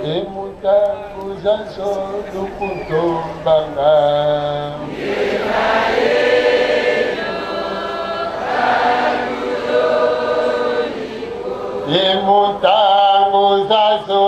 emutangu zaso lukutombanga emutangu zaso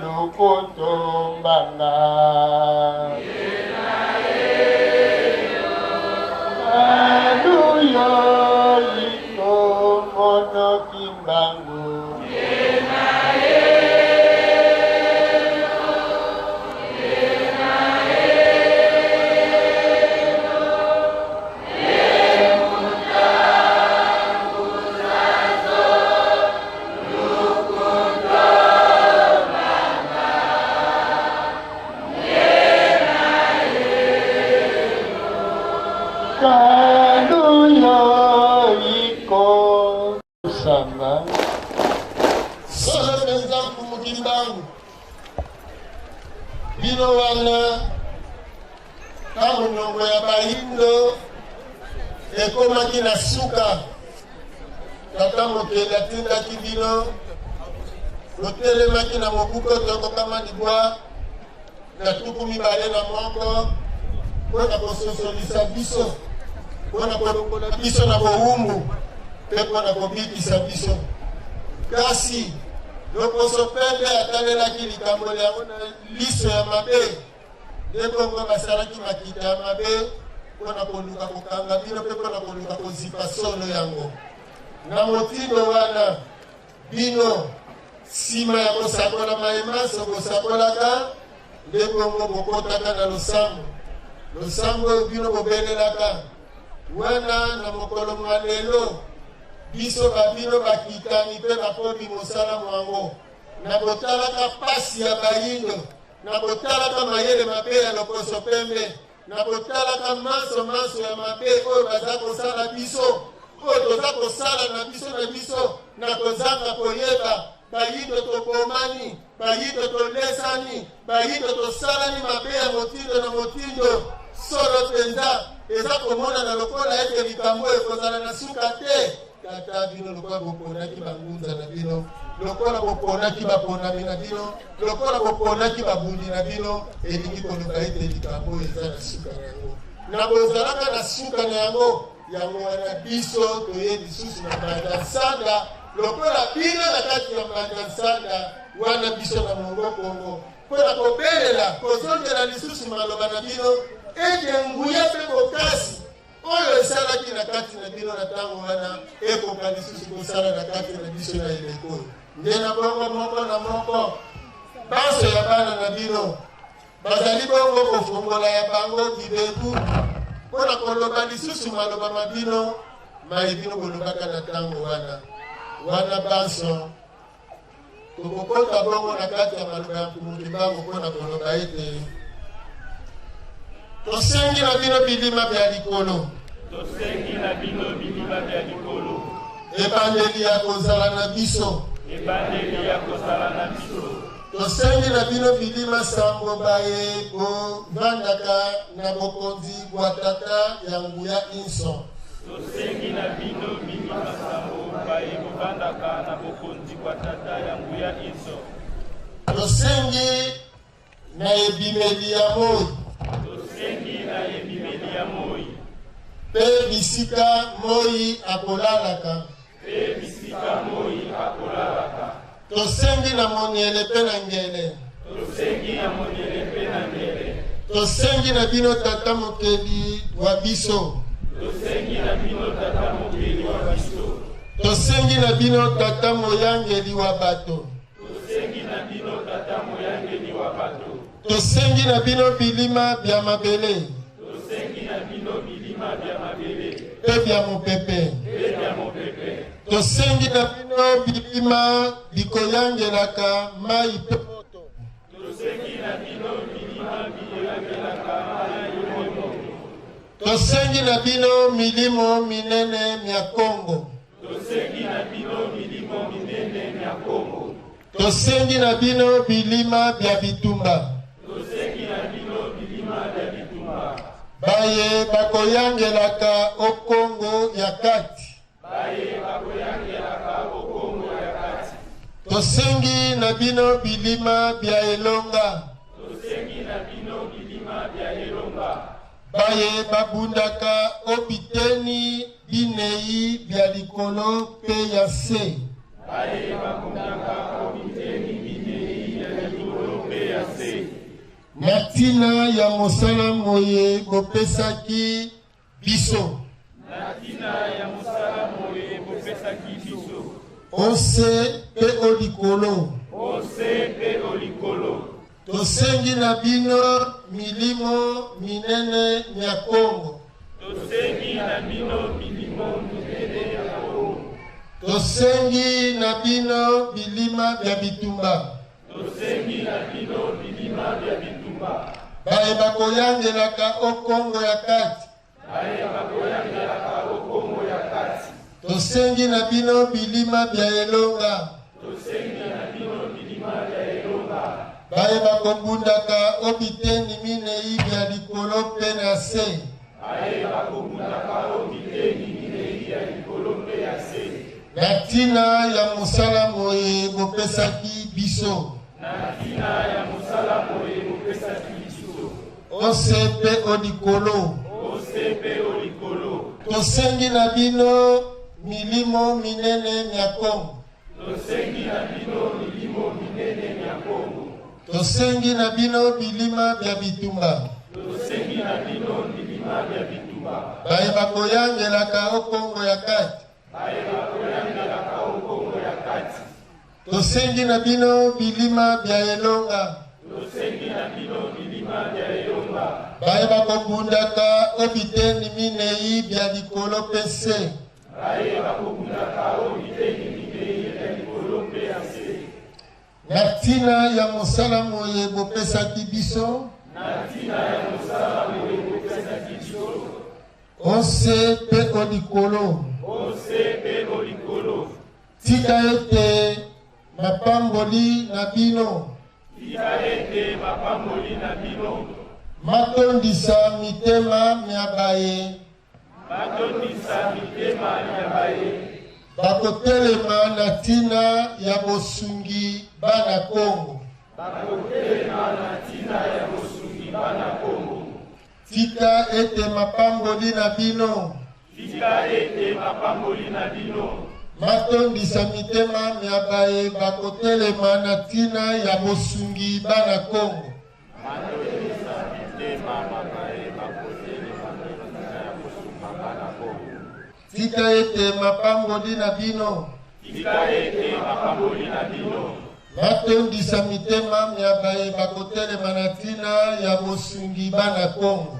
lukutombanga aluyo iko mono kimbangu bino wana kama nyongo ya bahindo ekomaki na suka tata mokeli atindaki bino lotelemaki na mobuko tokokama libwa na tuku mibale na moko mpona kososolisa biso mpona kolongola biso na bowumbu mpe mpona kobikisa biso kasi lokoso pembe atalelaki likambo yango na liso ya mabe nde bongo basalaki makita ya mabe mpona koluka kokanga bino mpe mpona koluka kozipa solo yango na motindo wana bino nsima ya kosakola mayemaso kosakolaka nde bongo bokotaka na losambo oyo bino bobelelaka wana na mokolo mwa lelo biso babino bakitani mpe bakomi mosala mwango na botalaka pasi ya bayindo na botalaka mayele mabe ya lokoso pembe na botalaka maso ya mabe oyo baza kosala biso oyo toza kosala na biso na kozanga koyeba bayindo tobomani bayindo tolesani bayindo tosalani mabe ya motindo na motindo solo penza eza komonana lokola ete likambo ekozala na suka te tata bino lokola boponaki bangunza na bino lokola boponaki baponami na bino lokola boponaki babundi na bino elingi koloba ete likambo eza na suka na yango na bozalaka na suka na yango wana biso toye lisusu na mbanda nsanda lokola bino na kati ya mbanda nsanda wana biso na mongo kongo mpona kobelela kozongela lisusu maloba na bino ete nguya mpe bokasi oyo esalaki na kati na bino na ntango wana ekoka lisusu kosala na kati na biso na eleko nde na bongo moko na moko banso ya bana na bino bazali bongo kofongola ya bango bibebu mpona koloba lisusu maloba mabino mai bino kolobaka na ntango wana banso tokokota bongo na kati ya maloba ya mpungulimbango mpona koloba ete tosengi na bino bilima bya likolo ebandeli ya kozala na biso tosengi na bino bilima sambo baye bovandaka na bokonzi bwa tata ya nguya inso tosengi na bino bilima sambo baye bovandaka na bokonzi bwa tata ya nguya inso tosengi na ebimeli ya moi pe bisika moi akolalaka tosengi na moniele pe na ngele tosengi na bino tata mokeli wa biso tosengi na bino tata moyangeli wa bato tosengi na bino bilima bya mabele pe bya mopepe tosengi na bino bilima bikoyangelaka mai pe moto tosengi na bino milimo minene mya Kongo tosengi na bino bilima bya bitumba baye bakoyangelaka okongo ya kati Tosengi na bino bilima bya elonga. Baye babundaka obiteni binei bya likolo pe ya se. Na tina ya mosala moye bopesaki biso. Ose pe olikolo. Tosengi na bino milimo minene ya Kongo. Tosengi na bino bilima bya bitumba. Baye bakoyangelaka o Kongo ya kati. Tosengi na bino bilima bya elonga. Baye bakobundaka obiteni minei bya likolo pe na se. Na tina ya mosala moye bopesaki biso. Ose pe olikolo. Tosengi na bino milimo minene ya Kongo. Tosengi na bino bilima bya bitumba. Baye bakoyangelaka o Kongo ya kati. Tosengi na bino bilima bya elonga. Baye bakobundaka obiteni minei bya likolo pese. Na tina ya mosala moye bopesaki biso. Ose pe olikolo. Tika ete mapamboli na bino. Matondisa mitema miabaye. Bakotelema na tina ya bosungi bana Kongo. Tika ete mapamboli na bino. Matondisa mitema miabaye bakotelema na tina ya bosungi bana Kongo. Tika ete mapamboli na bino. Matondisa mitema miabaye bakotelema na tina ya bosungi bana Kongo.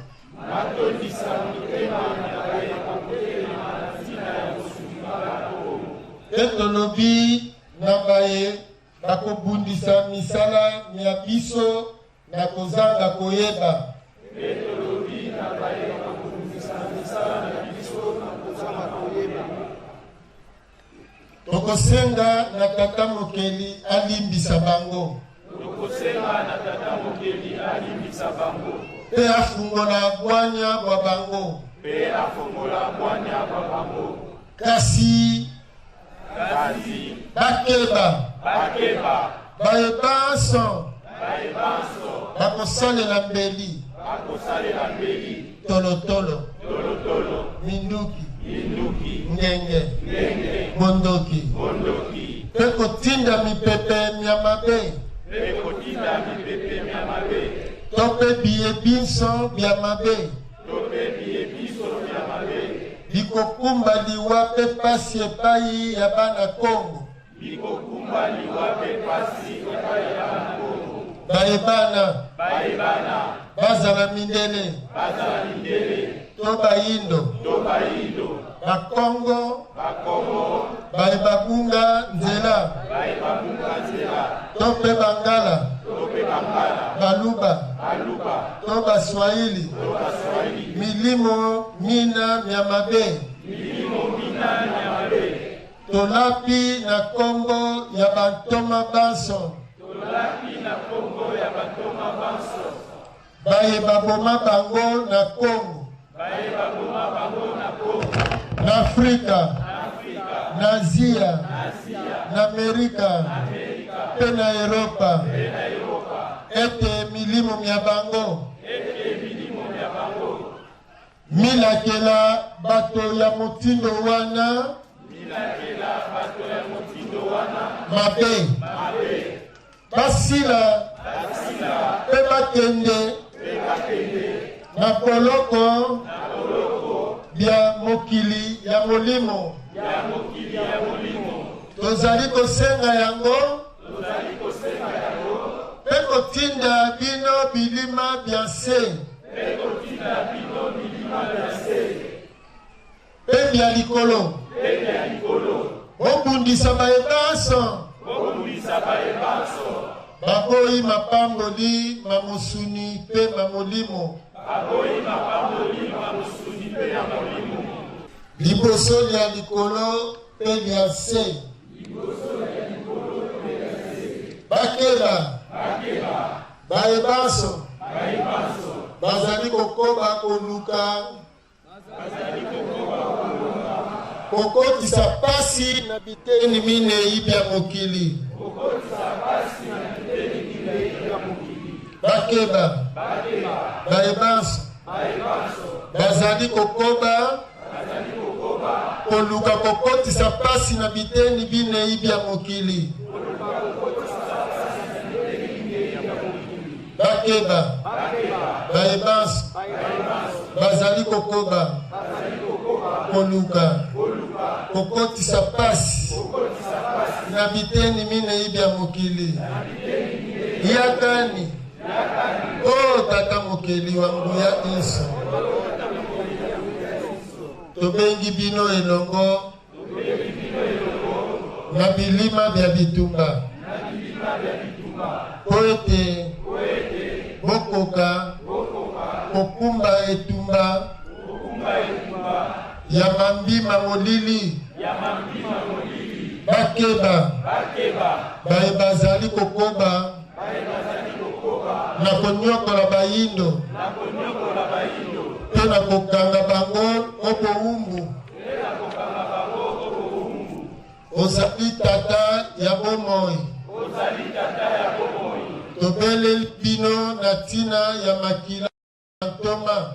Etolobi na baye bakobundisa misala mia biso na kozanga koyeba. Tokosenga na tata mokeli alimbisa bango. Pe afungola bwanya bwa bango. Kasi bakeba baye banso bakosalela mbeli tolotolo minduki ngenge bondoki pe kotinda mipepe mia mabe tope biye binso bia mabe bikokumba liwa pe pasi epai ya bana Kongo. Baye bana bazala mindele to bayindo bakongo baye babunga nzela to pe bangala baluba to baswahili milimo mina miamabe tolapi na Kongo ya bantoma banso baye baboma bango na Kongo na Afrika na Asia na Amerika pe na Europa ete milimo mia bango milakela bato ya motindo wana mabe basila pe bakende na poloko bya mokili ya molimo tozali kosenga yango pe kotinda bino bilima bya se pe bya likolo bobundisa bayebanso baboyi mapamboli mamosuni pe mamolimo liboso lya likolo pe lya se bakeba bayebanso bazali kokoba koluka kokotisa pasi na biteni minei bya mokili bakeba bayebanso bazali kokoba koluka kokotisa pasi na biteni binei bya mokili bakeba bayebanso bazali kokoba koluka kokotisa pasi na biteni minei bya mokili yakani o tata mokeli wangu ya iso tobengi bino elongo na bilima bya bitumba po ete bokoka kokumba etumba ya mambima molili bakeba baye bazali kokoba na konyokola bayindo pe na kokanga bango obowumbu ozali tata ya bomoi tobele bino na tina ya makila ntoma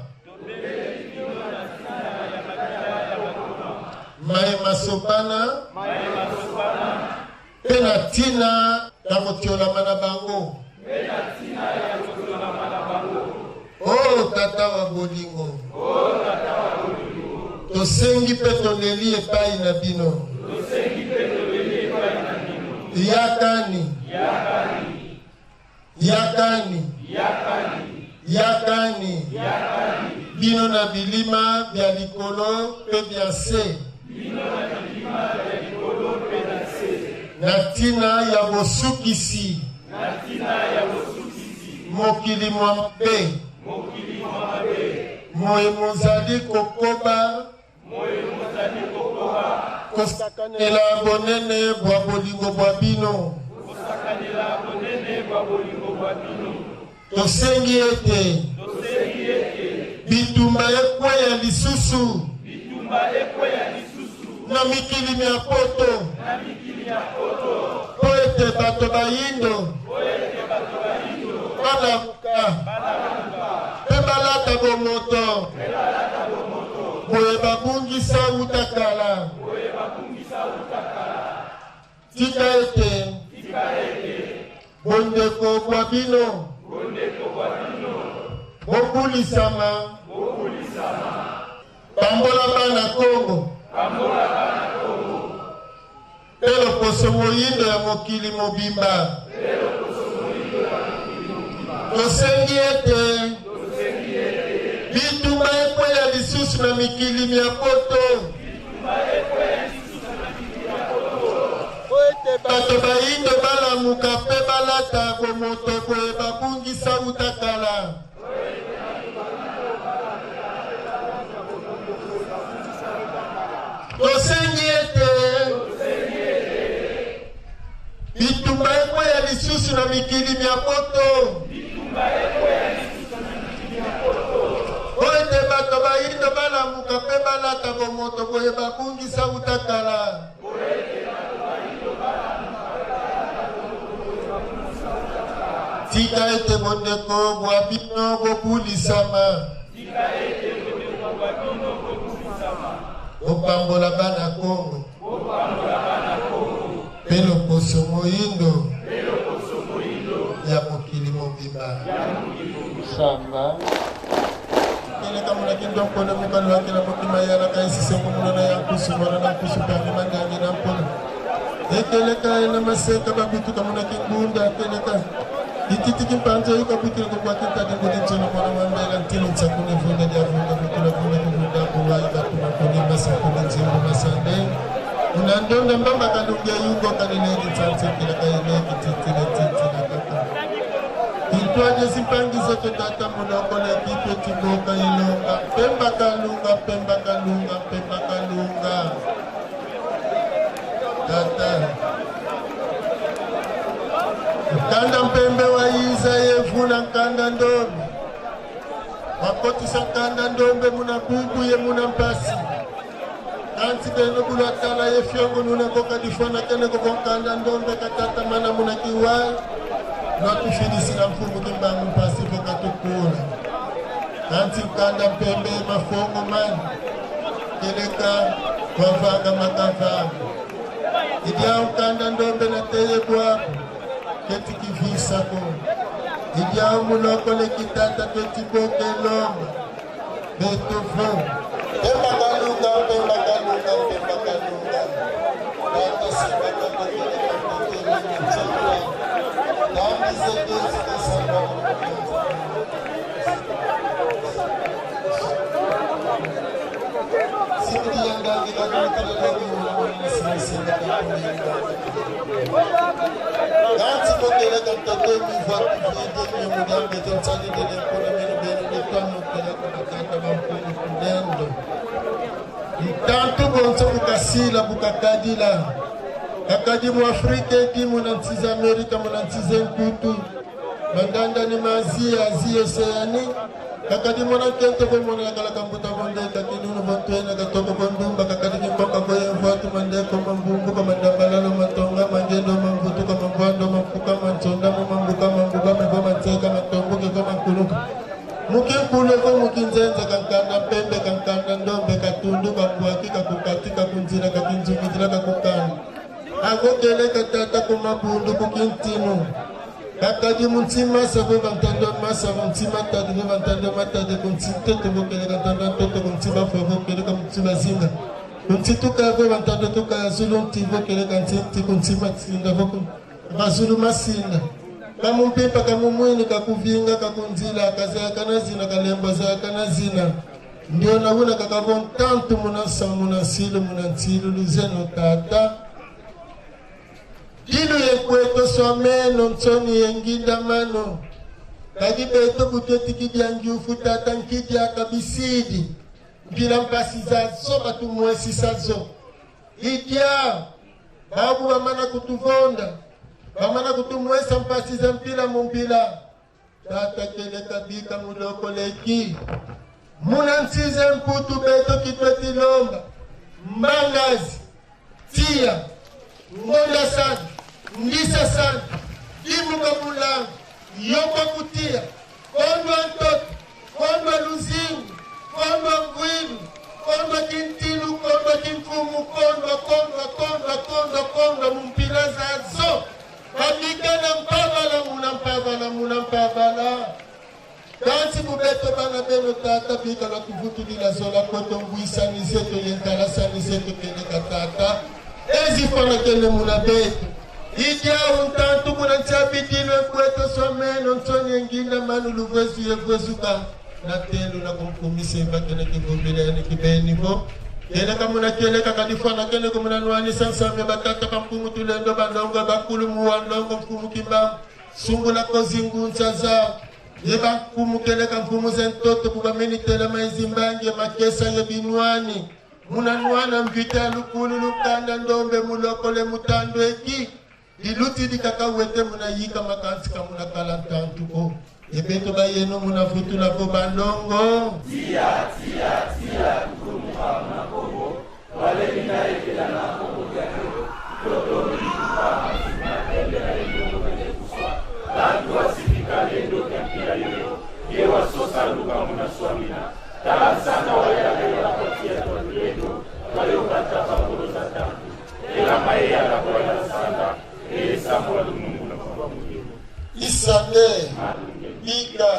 maye masopana pe na tina ya kotiolama na bango o tata wa bolingo tosengi pe toleli epai na bino yakani bino na bilima bya likolo pe bya se na tina ya bosukisi mokili mwa mabe moye mozali kokoba kosakanela bonene bwa bolingo bwa bino tosengi ete bitumba ekweya lisusu na mikili mya poto po ete bato bayindo balamuka pe balata bomoto boye babungisa utakala tika ete bondeko bwa bino bokulisama pambola bana Kongo elo poso moyindo ya mokili mobimba tosengi ete bitumba ekweya lisusu na mikili mya poto po ete bato bayindo balamuka pe balata bomoto boye babungisa utakala tosengi ete bitumba ekweya lisusu na mikili mya poto po ete bato bayindo balamuka pe balata bomoto boye babungisa utakala tika ete bondeko bwabino bobulisama opambola bana Kongo pelo poso moindo ya mokili mobimba samba kene kamuna kindo kono mukalo akira mokima yana kaisi sengo muna ya kusumana na kusupani mandangi na mpona ekeleka ena maseka babitu kamuna kingunda keleka ititi kimpanzo ikabuti kwa kita de godinchono mwana mambela ntino tsakune vunda ya vunda kutula vunda kuvunda kuwa ikatuma kuni masakune nzimbo masande unandonda mbamba kalungia yugo kanilegi tsanse kila kaile kititile titile kaka kitwaje simpangizo tata muloko le kitu tiboka ilonga pemba kalunga tata kanda mpembe wa iza yevuna kanda ndombe wakotisa kanda ndombe muna bubu ye muna mpasi kanti beno bula tala ye fiongo nuna koka difona kene koko kanda ndombe katata mana muna kiwai notu fidisi na mfumu kimbangu mpasi koka tukula kanti kanda mpembe mafongo mani keleka wavanga makavanga idia ukanda ndombe na teye bwapo keti kivisa ko idia muloko le kitata keti boke loma beto fo pemba kalunga nata sibaka kakele kakele mchakwa nami zedezi kasamba sibidi yangangi kakele lagi ulamani sinisina kakele Ganti kokele kantoto mi vote vide mi mugambe tensali de lekona meno beno de tomo kele kutata mampuni kudendo Tanto bonso bukasila bukakadila kakadi mu Afrika ki munantiza Amerika munantiza nkutu mandanda ni mazia azia oceani kakadi mona kento ko mona kala kambuta bonde kakinu bontena katoko bondumba kakadi kimboka boye vote mande ko mambumbu ko mandambalalo matonga mangendo mambutu ko mambwando mampuka mantonda mambuka mebo manteka matombuke ko mankuluka mukinkule ko mukinzenza kankanda pembe kankanda ndombe katundu kakuaki kakukatika kunzira kakinzumizira kakukanda agokele katata ko mabundu kukintinu kakadi muntima sabo bantando masabo muntima tadi bantando matade kuntite tubokele kantando toto kuntiba favo kele kuntiba zinga kuntitu kave bantando tuka zulu ntibo kele kantinti kuntima tsinda voko bazulu masinda kamumpipa kamumwini kakuvinga kakunzila kaza kanazina kalemba za kanazina ndio nauna kakavon tantu munasa munasilu munantilu luzeno tata Dino yekweto someno nsoni yenginda mano kadi beto kuteti kidi anjufu tata nkidi akabisidi mpila mpasi zazo batu mwesi sazo idia babu wamana kutuvonda wamana kutumwesa mpasi za mpila mumpila tata kele kabika muloko leki muna nsize mputu beto kitweti lomba mbangazi tia ngonda sana ndisa sana dimuka mulangu yoko kutia kondwa ntoto kondwa luzingu kondwa ngwilu kondwa kintilu kondwa kimfumu kondwa mumpila zazo kamikana muna mpavala kansi kubeto bana beno tata bika la kuvutu dila zola koto mbwisa niseto yenkala niseto kene katata ezi fana kene muna beto idia untantu muna nchabidilwe kweto someno nsoni nginda manu luvezu yevuezuka na telu na kumkumise mbakene kivumbile ya nikibeni vo kene kamuna kele kakadifana kene kumuna nuani sansame batata kampumu tulendo bandonga bakulu muwandongo mfumu kimbamu sungu la kozingu nchaza yeba mfumu kele kamfumu zentoto kubamini tele maizimbangi makesa yebinuani muna nuana mvita lukulu lukanda ndombe mulokole mutando eki iluti di kakawete muna yika makansi kamuna kalantantuko yebeto bayeno muna futu la bandongo tia kumu kama kobo wale mina ikila na kobo toto ni kama sinatende na kuswa tatu wasifika Isande Biga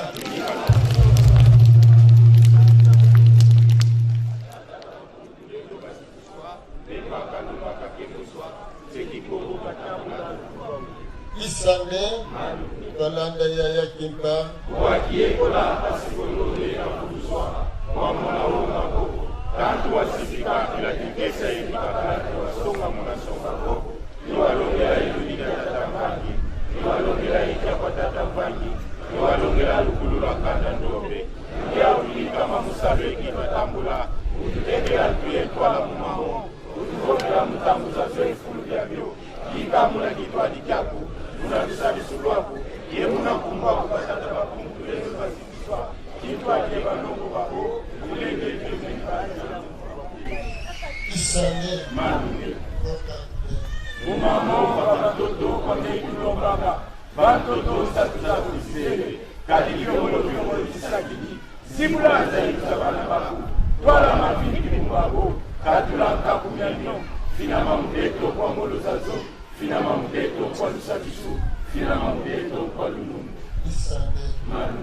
Isande Tolanda Yaya Kimpa Wakiekola asikolole na kuzwa Wamona wongako Tantu wasifika kila kikesa ilipakati Wasonga muna songa koko Niwalongela iludika tatambangi Niwalongela ikiapa tatambangi Niwalongela lukulula kanda ndobe Nikia ulika mamusabeki matambula Ututeke altuye twala mumaho Utufokela mutambu za zoefulu vyavyo Ika muna kitwadi kyaku Muna tusali suluaku Ye muna kumba kupatata bakungu Tulenge basifiswa Kitwadi ye banongo bako Tulenge iludika Isande Manune Umamo batoto kwa mekulombanga Batoto satuza kuisele Kadi yomolo kisakini Simula zaidi sabana baku Twala mafini kimumbabo Katulanka kumyanyo Fina mamudeto kwa molo zazo Fina mamudeto kwa lusakisu Fina mamudeto kwa lunum Isande Manu